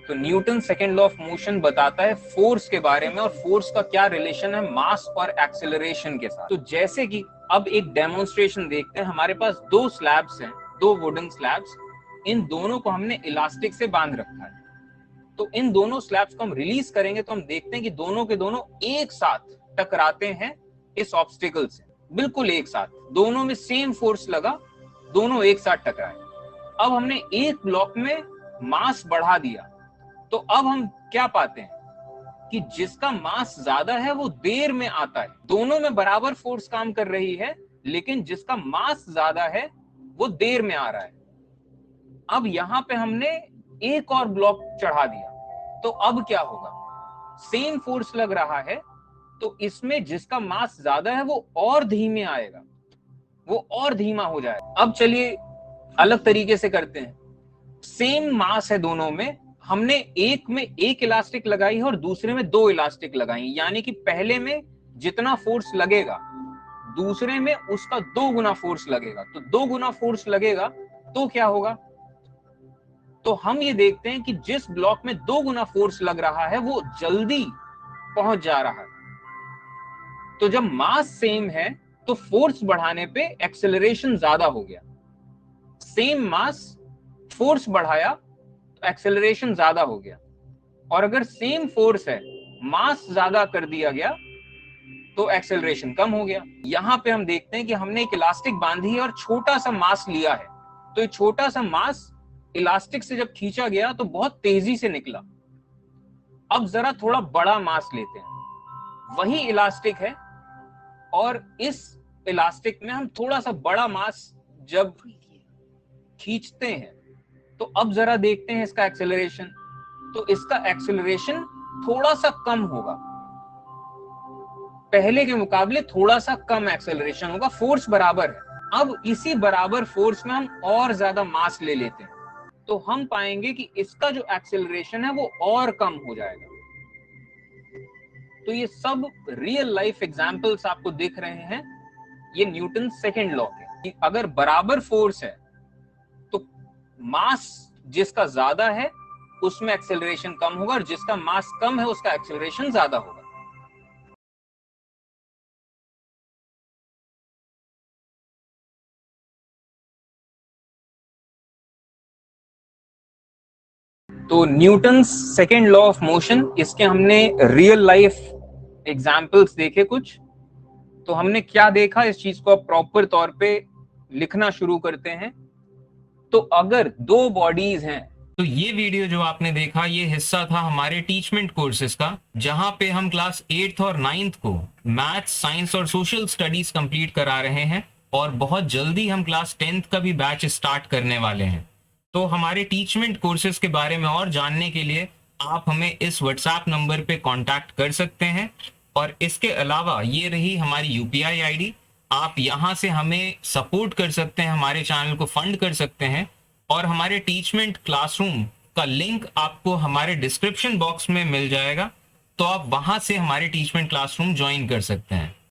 तो Newton second law of motion बताता है फोर्स के बारे में और फोर्स का क्या रिलेशन है मास और एक्सेलरेशन के साथ। तो जैसे कि अब एक डेमोन्स्ट्रेशन देखते हैं। हमारे पास दो स्लैब्स हैं, दो वुडन स्लैब्स। इन दोनों को हमने इलास्टिक से बांध रखा है। तो इन दोनों स्लैब्स को हम रिलीज करेंगे तो हम देखते हैं कि दोनों के दोनों एक साथ टकराते हैं इस ऑब्स्टिकल से, बिल्कुल एक साथ। दोनों में सेम फोर्स लगा, दोनों एक साथ टकराए। अब हमने एक ब्लॉक में मास बढ़ा दिया, तो अब हम क्या पाते हैं कि जिसका मास ज्यादा है वो देर में आता है। दोनों में बराबर फोर्स काम कर रही है, लेकिन जिसका मास ज्यादा है वो देर में आ रहा है। अब यहां पे हमने एक और ब्लॉक चढ़ा दिया, तो अब क्या होगा? सेम फोर्स लग रहा है, तो इसमें जिसका मास ज्यादा है वो और धीमे आएगा, वो और धीमा हो जाएगा। अब चलिए अलग तरीके से करते हैं। सेम मास है दोनों में, हमने एक में एक इलास्टिक लगाई है और दूसरे में दो इलास्टिक लगाई, यानी कि पहले में जितना फोर्स लगेगा दूसरे में उसका 2 गुना फोर्स लगेगा। तो 2 गुना फोर्स लगेगा तो क्या होगा? तो हम ये देखते हैं कि जिस ब्लॉक में 2 गुना फोर्स लग रहा है वो जल्दी पहुंच जा रहा है। तो जब मास सेम है तो फोर्स बढ़ाने पे एक्सेलरेशन ज्यादा हो गया। सेम मास, फोर्स बढ़ाया तो एक्सेलरेशन ज्यादा हो गया। और अगर सेम फोर्स है, मास ज्यादा कर दिया गया तो एक्सेलरेशन कम हो गया। यहां पे हम देखते हैं कि हमने एक इलास्टिक बांधी है और छोटा सा मास लिया है। तो ये छोटा सा मास इलास्टिक से जब खींचा गया तो बहुत तेजी से निकला। अब जरा थोड़ा बड़ा मास लेते हैं, वही इलास्टिक है और इस इलास्टिक में हम थोड़ा सा बड़ा मास जब खींचते हैं तो अब जरा देखते हैं इसका एक्सेलरेशन। तो इसका एक्सेलरेशन थोड़ा सा कम होगा, पहले के मुकाबले थोड़ा सा कम एक्सेलरेशन होगा, फोर्स बराबर है। अब इसी बराबर फोर्स में हम और ज्यादा मास ले लेते हैं तो हम पाएंगे कि इसका जो एक्सेलरेशन है वो और कम हो जाएगा। तो ये सब रियल लाइफ एग्जांपल्स आपको दिख रहे हैं। ये न्यूटन सेकेंड लॉ है कि अगर बराबर फोर्स है तो मास जिसका ज्यादा है उसमें एक्सेलरेशन कम होगा और जिसका मास कम है उसका एक्सेलरेशन ज्यादा होगा। तो Newton second law of motion, इसके हमने रियल लाइफ एग्जांपल्स देखे कुछ। तो हमने क्या देखा, इस चीज को अब प्रॉपर तौर पे लिखना शुरू करते हैं। तो अगर दो बॉडीज हैं, तो ये वीडियो जो आपने देखा ये हिस्सा था हमारे टीचमेंट कोर्सेज का, जहां पे हम क्लास 8th और 9th को मैथ्स, साइंस और सोशल स्टडीज कंप्लीट करा रहे हैं और बहुत जल्दी हम क्लास 10th का भी बैच स्टार्ट करने वाले हैं। तो हमारे टीचमेंट कोर्सेज के बारे में और जानने के लिए आप हमें इस व्हाट्सएप नंबर पे कांटेक्ट कर सकते हैं। और इसके अलावा ये रही हमारी यूपीआई आईडी, आप यहाँ से हमें सपोर्ट कर सकते हैं, हमारे चैनल को फंड कर सकते हैं। और हमारे टीचमेंट क्लासरूम का लिंक आपको हमारे डिस्क्रिप्शन बॉक्स में मिल जाएगा, तो आप वहां से हमारे टीचमेंट क्लासरूम ज्वाइन कर सकते हैं।